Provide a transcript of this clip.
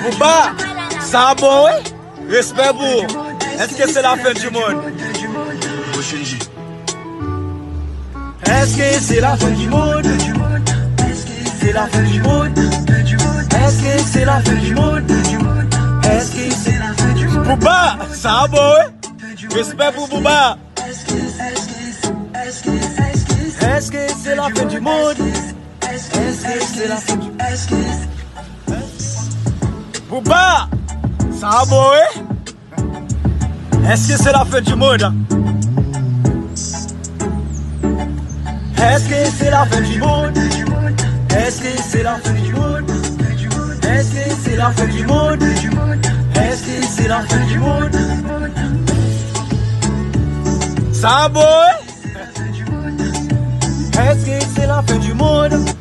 Bouba, ça bon, oui? Respect pour. Est-ce que c'est la fin du monde? Est-ce que c'est la fin du monde? C'est la fin du monde. Est-ce que c'est la fin du monde? Est-ce que c'est la fin du monde? Bouba, ça bon, oui? Respect pour Bouba. Est-ce que c'est la fin du monde? Est-ce que c'est la fin du monde? Bouba, ça bon, oui? Est-ce que c'est la fin du monde? Est-ce que c'est la fin du monde? Est-ce que c'est la fin du monde? Est-ce que c'est la fin du monde? Est-ce que c'est la fin du monde? Ça bon? Est-ce que c'est la fin du monde?